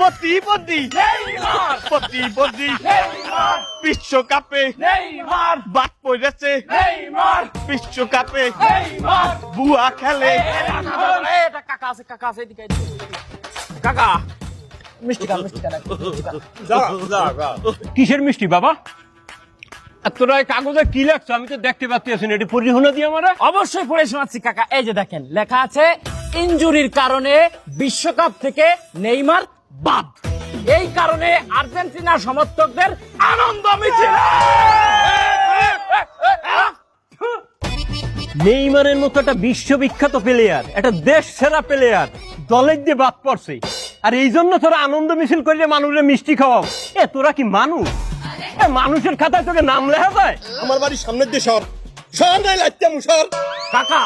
প্রতিবন্ধী প্রতিবন্ধী বিশ্বকাপে বাদ পড়েছে বিশ্বকাপে বুয়া খেলে। কাকা আছে কাকা আছে এদিকে কাকা মিষ্টি খা কিসের মিষ্টি বাবা? তোরা কাগজে কি লেখছো আমি তো দেখতে পাচ্ছি এটি পরিহনা দিয়ে আমার। অবশ্যই পড়ে শোনাচ্ছি কাকা। এই যে দেখেন লেখা আছে ইনজুরির কারণে বিশ্বকাপ থেকে নেইমার বাদ। এই কারণে আর্জেন্টিনা সমর্থকদের আনন্দ মিছিল। নেইমারের মতো একটা বিশ্ববিখ্যাত প্লেয়ার, একটা দেশ সেরা প্লেয়ার দলের দিয়ে বাদ পড়ছে, আর এই জন্য তোরা আনন্দ মিছিল করে মানুষের মিষ্টি খাওয়াও। তোরা কি মানুষ? মানুষের খাতায় তোকে নাম লেখা যায়? আমার বাড়ির সামনের দিয়ে সর সর নাই লাগতে মুসর। কাকা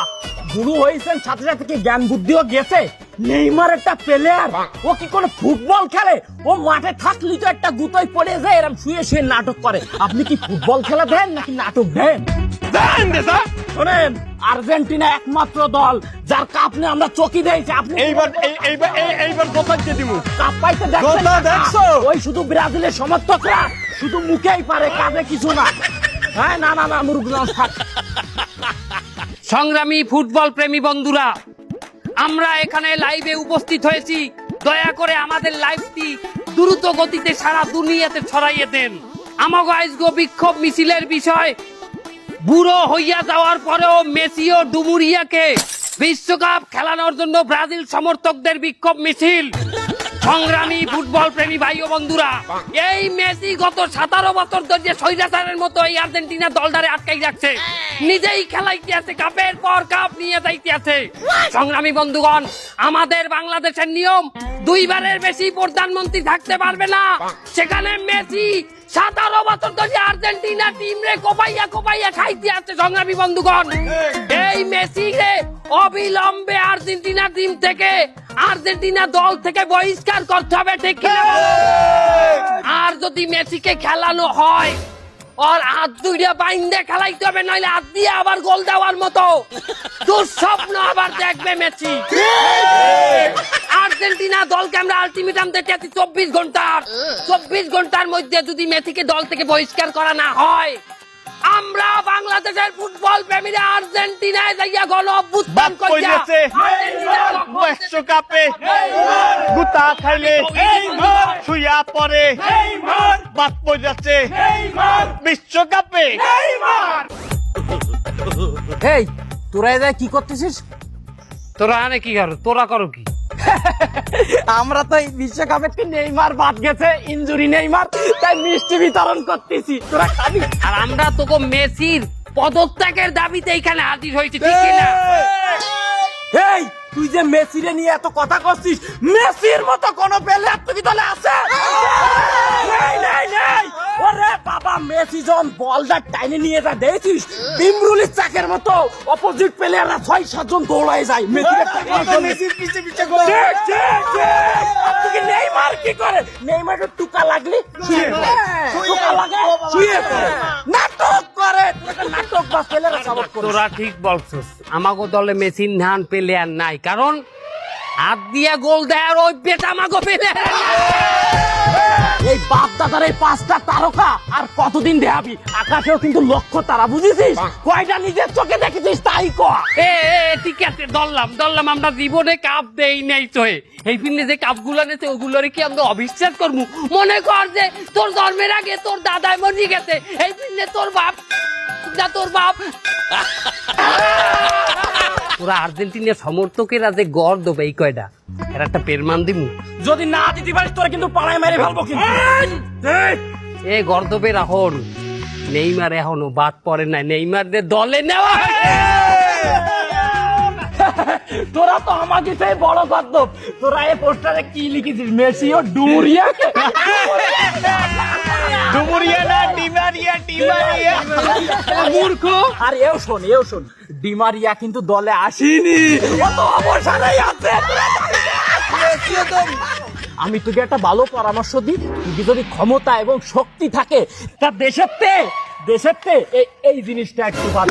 গুরু হয়েছেন সাথে সাথে কি জ্ঞান বুদ্ধিও গেছে? নেইমার একটা প্লেয়ার, ও কি কোনো ফুটবল খেলে? ও মাঠে থাকলি তো একটা গুতোয় পড়ে যায় এরকম শুয়ে শুয়ে নাটক করে। আপনি কি ফুটবল খেলা দেন নাকি নাটক দেন? শোনেন, আর্জেন্টিনা একমাত্র দল যার কাপ নিয়ে আমরা চকি দিয়েছি। আপনি এইবার কথা দিয়ে দিব। কাপ পাইতে দেখছো? ওই শুধু ব্রাজিলের সমর্থকরা শুধু মুখেই পারে, কাজে কিছু না। হ্যাঁ না না না মুরুগান থাক। সংগ্রামী ফুটবল প্রেমী বন্ধুরা, আমরা এখানে লাইভে উপস্থিত হয়েছি। দয়া করে আমাদের লাইভটি দ্রুত গতিতে সারা দুনিয়াতে ছড়াইয়ে দেন। আমাগো আইজগো বিক্ষোভ মিছিলের বিষয়, বুড়ো হইয়া যাওয়ার পরেও মেসি ও ডুমুরিয়াকে বিশ্বকাপ খেলানোর জন্য ব্রাজিল সমর্থকদের বিক্ষোভ মিছিল। সংগ্রামী ফুটবল প্রেমী ভাই ও বন্ধুরা, এই মেসি গত 17 বছর ধরে স্বৈরাচারের মতো এই আর্জেন্টিনা দলটারে আটকাই রাখছে। নিজেই খেলাইতে আছে, কাপের পর কাপ নিয়ে যাইতে আছে। সংগ্রামী বন্ধুগণ, আমাদের বাংলাদেশের নিয়ম 2 বারের বেশি প্রধানমন্ত্রী থাকতে পারবে না। সেখানে মেসি 17 বছর ধরে আর্জেন্টিনা টিম রে কোপাইয়া কোপাইয়া খাইতে আছে। সংগ্রামী বন্ধুগণ, এই মেসি রে অবিলম্বে আর্জেন্টিনা টিম থেকে, আর্জেন্টিনা দল থেকে বহিষ্কার করতে হবে, ঠিক কিনা? আর যদি মেসিকে খেলানো হয় ওর হাত দুইটা বাইন্দে খেলাইতে হবে, নইলে হাত দিয়ে আবার গোল দেওয়ার মতো দুঃস্বপ্ন আবার দেখবে মেসি। আর্জেন্টিনা দলকে আমরা আলটিমেটাম দিতেছি 24 ঘন্টার মধ্যে যদি মেসিকে দল থেকে বহিষ্কার করা না হয়, আমরা বাংলাদেশের ফুটবল প্রেমীরা আর্জেন্টিনায় যাইয়া গণ অভ্যুত্থান করিয়া বিশ্বকাপে গুতা খাইলে শুয়া পরে বাদ পড়ে বিশ্বকাপে। এই তোরা এ কি করতেছিস? তোরা আনে কি করো? তোরা করো কি? আমরা তো এই বিশ্বকাপে নেইমার বাদ গেছে, ইনজুরি নেইমার, তাই মিষ্টি বিতরণ করতেছি। তোরা খাবি? আর আমরা তোকে মেসির পদত্যাগের দাবিতে এখানে হাজির হয়েছি, ঠিক কিনা? এই তুই যে মেসিরে নিয়ে এত কথা করছিস, মেসির মতো কোন প্লেয়ার তুই দলে আছে? নাই নাই নাই। ওরে বাবা, মেসি যখন বলটা টাইনে নিয়ে যা দেখছিস, বিমরুলির চাকের মতো অপোজিট প্লেয়াররা 6-7 জন দৌড়ায় যায় মেসির পিছে পিছে করে। ঠিক ঠিক ঠিক। তুই নেইমার কি করে? নেইমারের টুকা লাগলি শুয়ে পড়ে, টুকা লাগে শুয়ে পড়ে, নাটক করে। তুই নাটক বা প্লেয়াররা সাপোর্ট করে। তোরা ঠিক বলছিস, আমাগো দলে মেসির নান প্লেয়ার নাই, কারণ হাত দিয়া গোল দেয়ার অভ্যেস আমাগো প্লেয়ার। এই বাপ দাদার এই 5টা তারকা আর কতদিন দেখাবি? আকাশেও কিন্তু লক্ষ্য তারা, বুঝেছিস? কয়টা নিজের চোখে দেখেছিস তাই কর। ঠিক আছে, দললাম আমরা জীবনে কাপ দেই নাই তো। এই পিনে যে কাপ গুলা নেছে ওগুলোরে কি আমরা অবিশ্বাস করবো? মনে কর যে তোর জন্মের আগে তোর দাদাই মরে গেছে, এই পিনে তোর বাপ তোরা আর্জেন্টিনার সমর্থকেরা যে গড় দেবে এই কয়টা, এর একটা পেরমান দিমু। যদি না দিতে পারিস তোরা কিন্তু পাড়ায় মেরে ফেলবো কিন্তু। এ গর্দবের এখন নেইমার এখনো বাদ পড়ে নাই, নেইমারদের দলে নেওয়া। তোরা তো আমাকে সেই বড় গর্দব। তোরা এই পোস্টারে কি লিখেছিস? মেসি ও ডুমুরিয়া। ডুমুরিয়া না ডিমারিয়া, ডিমারিয়া মূর্খ। আর এও শোন ডিমারিয়া কিন্তু দলে আসেনি, ও তো অবসরেই আছে। আমি তোকে একটা ভালো পরামর্শ দিই, তুই যদি ক্ষমতা এবং শক্তি থাকে তা দেশের এই জিনিসটা একটু ভালো।